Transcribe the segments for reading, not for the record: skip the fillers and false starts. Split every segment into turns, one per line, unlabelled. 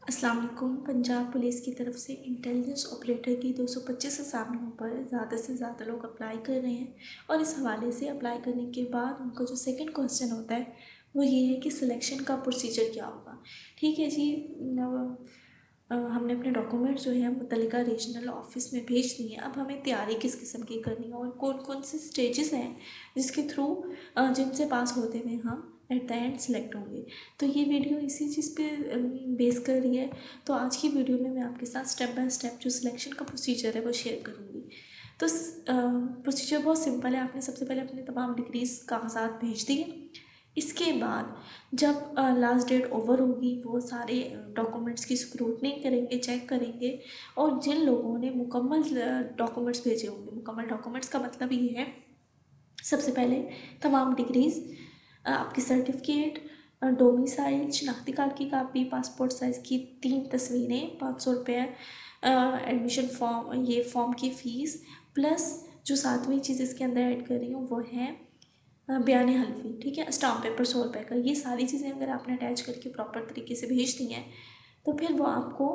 अस्सलाम वालेकुम। पंजाब पुलिस की तरफ से इंटेलिजेंस ऑपरेटर की 225 असामियों पर ज़्यादा से ज़्यादा लोग अप्लाई कर रहे हैं और इस हवाले से अप्लाई करने के बाद उनका जो सेकंड क्वेश्चन होता है वो ये है कि सिलेक्शन का प्रोसीजर क्या होगा। ठीक है जी। हमने अपने डॉक्यूमेंट जो है मुतल्लिका रीजनल ऑफिस में भेज दिए। अब हमें तैयारी किस किस्म की करनी है और कौन कौन से स्टेजेस हैं जिसके थ्रू जिनसे पास होते हुए हम एट द एंड सेलेक्ट होंगे। तो ये वीडियो इसी चीज़ पे बेस कर रही है। तो आज की वीडियो में मैं आपके साथ स्टेप बाय स्टेप जो सिलेक्शन का प्रोसीजर है वो शेयर करूँगी। तो प्रोसीजर बहुत सिंपल है। आपने सबसे पहले अपने तमाम डिग्रीज कागजात भेज दिए। इसके बाद जब लास्ट डेट ओवर होगी वो सारे डॉक्यूमेंट्स की स्क्रूटनी करेंगे, चेक करेंगे और जिन लोगों ने मुकम्मल डॉक्यूमेंट्स भेजे होंगे, मुकम्मल डॉक्यूमेंट्स का मतलब ये है सबसे पहले तमाम डिग्रीज़, आपकी सर्टिफिकेट, डोमिसाइल, शनाख्ती कार्ड की कापी, पासपोर्ट साइज़ की 3 तस्वीरें, 500 रुपये एडमिशन फॉर्म, ये फॉर्म की फ़ीस, प्लस जो सातवीं चीज़ इसके अंदर ऐड कर रही हूँ वो है बयान हल्फी। ठीक है, स्टाम्प पेपर 100 रुपये का। ये सारी चीज़ें अगर आपने अटैच करके प्रॉपर तरीके से भेज दी हैं तो फिर वो आपको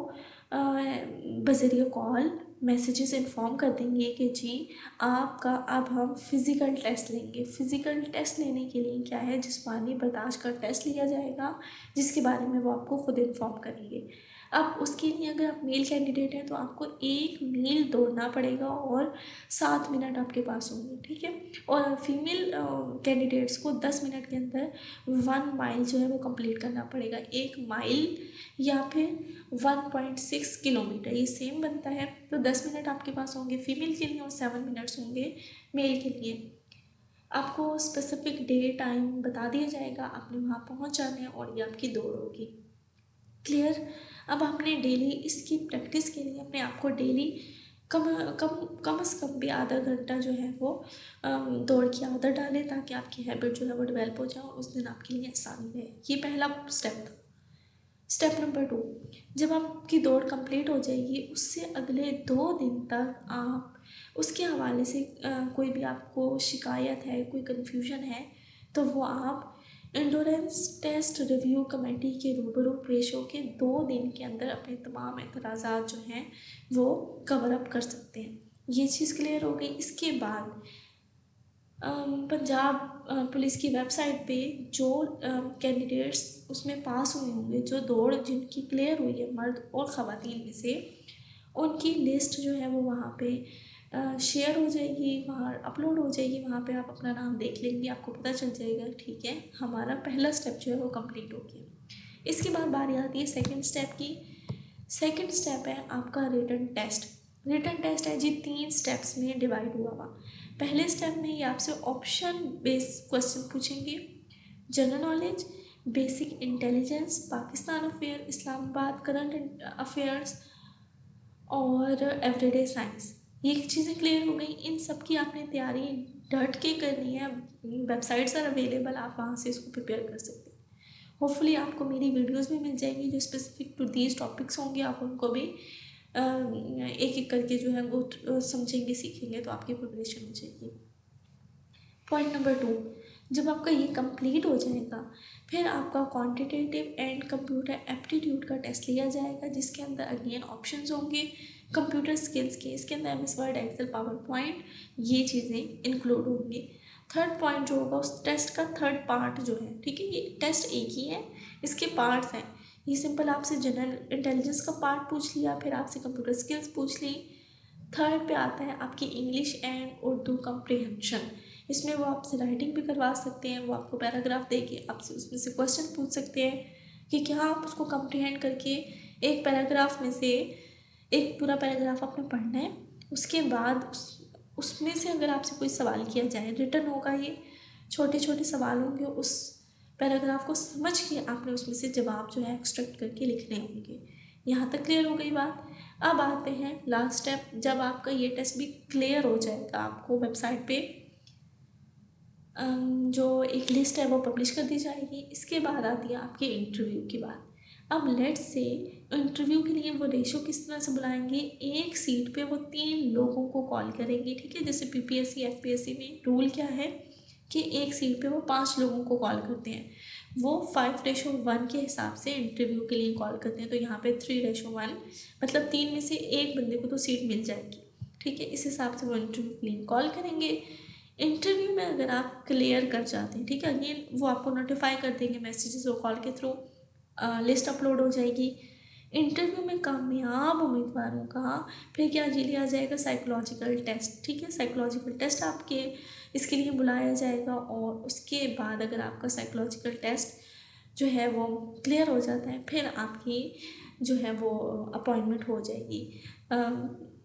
बज़रिया कॉल मैसेजेस इन्फॉर्म कर देंगे कि जी आपका अब हम फ़िज़िकल टेस्ट लेंगे। फ़िज़िकल टेस्ट लेने के लिए क्या है, जिस्मानी बर्दाश्त का टेस्ट लिया जाएगा जिसके बारे में वो आपको खुद इन्फॉर्म करेंगे। अब उसके लिए अगर आप मेल कैंडिडेट हैं तो आपको 1 मील दौड़ना पड़ेगा और 7 मिनट आपके पास होंगे। ठीक है, और फीमेल कैंडिडेट्स को 10 मिनट के अंदर 1 माइल जो है वो कंप्लीट करना पड़ेगा। 1 माइल या फिर 1.6 किलोमीटर ये सेम बनता है। तो 10 मिनट आपके पास होंगे फीमेल के लिए और 7 मिनट्स होंगे मेल के लिए। आपको स्पेसिफिक डे टाइम बता दिया जाएगा, आपने वहाँ पहुँच जाना है और ये आपकी दौड़ होगी। क्लियर। अब आपने डेली इसकी प्रैक्टिस के लिए अपने आप को डेली कम कम कम से कम भी आधा घंटा जो है वो दौड़ की आदत डालें ताकि आपकी हैबिट जो है वो डेवलप हो जाए और उस दिन आपके लिए आसानी रहे। ये पहला स्टेप था। स्टेप नंबर 2, जब आपकी दौड़ कंप्लीट हो जाएगी उससे अगले 2 दिन तक आप उसके हवाले से कोई भी आपको शिकायत है, कोई कन्फ्यूजन है तो वो आप एंडोरेंस टेस्ट रिव्यू कमेटी के रूबरू पेश होकर 2 दिन के अंदर अपने तमाम एतराज़ात जो हैं वो कवर अप कर सकते हैं। ये चीज़ क्लियर हो गई। इसके बाद पंजाब पुलिस की वेबसाइट पे जो कैंडिडेट्स उसमें पास हुए होंगे, जो दौड़ जिनकी क्लियर हुई है मर्द और ख़वातीन में से, उनकी लिस्ट जो है वो वहाँ पे शेयर हो जाएगी, वहाँ अपलोड हो जाएगी। वहाँ पे आप अपना नाम देख लेंगे, आपको पता चल जाएगा ठीक है हमारा पहला स्टेप जो है वो कंप्लीट हो गया। इसके बाद बारी आती है सेकंड स्टेप की। सेकंड स्टेप है आपका रिटन टेस्ट। रिटन टेस्ट है जी 3 स्टेप्स में डिवाइड हुआ हुआ। पहले स्टेप में ये आपसे ऑप्शन बेस्ड क्वेश्चन पूछेंगे, general knowledge, basic intelligence, Pakistan affair, Islamabad current affairs और एवरीडे साइंस। ये चीज़ें क्लियर हो गई। इन सब की आपने तैयारी डट के करनी है। वेबसाइट्स आर अवेलेबल, आप वहाँ से इसको प्रिपेयर कर सकते हैं। होपफुली आपको मेरी वीडियोस भी मिल जाएंगी जो स्पेसिफिक टू दीज टॉपिक्स होंगे। आप उनको भी एक एक करके जो है वो समझेंगे, सीखेंगे तो आपकी प्रिपरेशन हो जाएगी। पॉइंट नंबर 2, जब आपका ये कंप्लीट हो जाएगा फिर आपका क्वांटिटेटिव एंड कंप्यूटर एप्टीट्यूड का टेस्ट लिया जाएगा जिसके अंदर अगेन ऑप्शंस होंगे कंप्यूटर स्किल्स के। इसके अंदर MS Word, Excel, PowerPoint ये चीज़ें इंक्लूड होंगी। थर्ड पॉइंट जो होगा उस टेस्ट का थर्ड पार्ट जो है, ठीक है, ये टेस्ट एक ही है, इसके पार्ट्स हैं। ये सिंपल आपसे जनरल इंटेलिजेंस का पार्ट पूछ लिया, फिर आपसे कंप्यूटर स्किल्स पूछ ली। थर्ड पे आता है आपकी इंग्लिश एंड उर्दू कम्प्रीहेंशन। इसमें वो आपसे राइटिंग भी करवा सकते हैं, वो आपको पैराग्राफ दे के आपसे उसमें से क्वेश्चन पूछ सकते हैं कि क्या आप उसको कम्प्रीहेंड करके एक पैराग्राफ में से एक पूरा पैराग्राफ आपने पढ़ना है। उसके बाद उसमें से अगर आपसे कोई सवाल किया जाए, रिटर्न होगा, ये छोटे छोटे सवाल होंगे, उस पैराग्राफ को समझ के आपने उसमें से जवाब जो है एक्सट्रैक्ट करके लिखने होंगे। यहाँ तक क्लियर हो गई बात। अब आते हैं लास्ट स्टेप। जब आपका ये टेस्ट भी क्लियर हो जाएगा आपको वेबसाइट पे जो एक लिस्ट है वो पब्लिश कर दी जाएगी। इसके बाद आती है आपके इंटरव्यू की बात। अब लेट्स से इंटरव्यू के लिए वो रेशो किस तरह से बुलाएंगे, एक सीट पे वो 3 लोगों को कॉल करेंगे। ठीक है, जैसे पीपीएससी एफपीएससी में रूल क्या है कि एक सीट पे वो 5 लोगों को कॉल करते हैं। वो 5:1 के हिसाब से इंटरव्यू के लिए कॉल करते हैं। तो यहाँ पे 3:1 मतलब 3 में से एक बंदे को तो सीट मिल जाएगी, ठीक है। इस हिसाब से वो इंटरव्यू के लिए कॉल करेंगे। इंटरव्यू में अगर आप क्लियर कर जाते हैं, ठीक है, अगेन वो आपको नोटिफाई कर देंगे मैसेजेस और कॉल के थ्रू, लिस्ट अपलोड हो जाएगी। इंटरव्यू में कामयाब उम्मीदवारों का फिर क्या जी लिया जाएगा, साइकोलॉजिकल टेस्ट, ठीक है। साइकोलॉजिकल टेस्ट आपके इसके लिए बुलाया जाएगा और उसके बाद अगर आपका साइकोलॉजिकल टेस्ट जो है वो क्लियर हो जाता है, फिर आपकी जो है वो अपॉइंटमेंट हो जाएगी।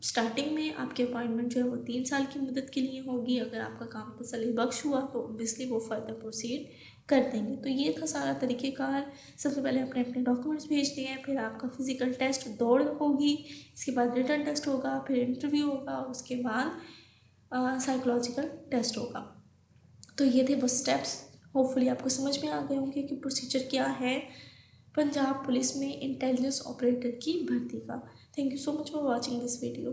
स्टार्टिंग में आपकी अपॉइंटमेंट जो है वो 3 साल की मुद्दत के लिए होगी। अगर आपका काम तसल्ली बख्श हुआ तो ऑब्वियसली वो फर्दर प्रोसीड कर देंगे। तो ये था सारा तरीक़ेकार। सबसे पहले अपने अपने डॉक्यूमेंट्स भेजने हैं, फिर आपका फिज़िकल टेस्ट दौड़ होगी, इसके बाद रिटन टेस्ट होगा, फिर इंटरव्यू होगा, उसके बाद साइकोलॉजिकल टेस्ट होगा। तो ये थे वो स्टेप्स। होपफुली आपको समझ में आ गए होंगे कि प्रोसीजर क्या है पंजाब पुलिस में इंटेलिजेंस ऑपरेटर की भर्ती का। Thank you so much for watching this video.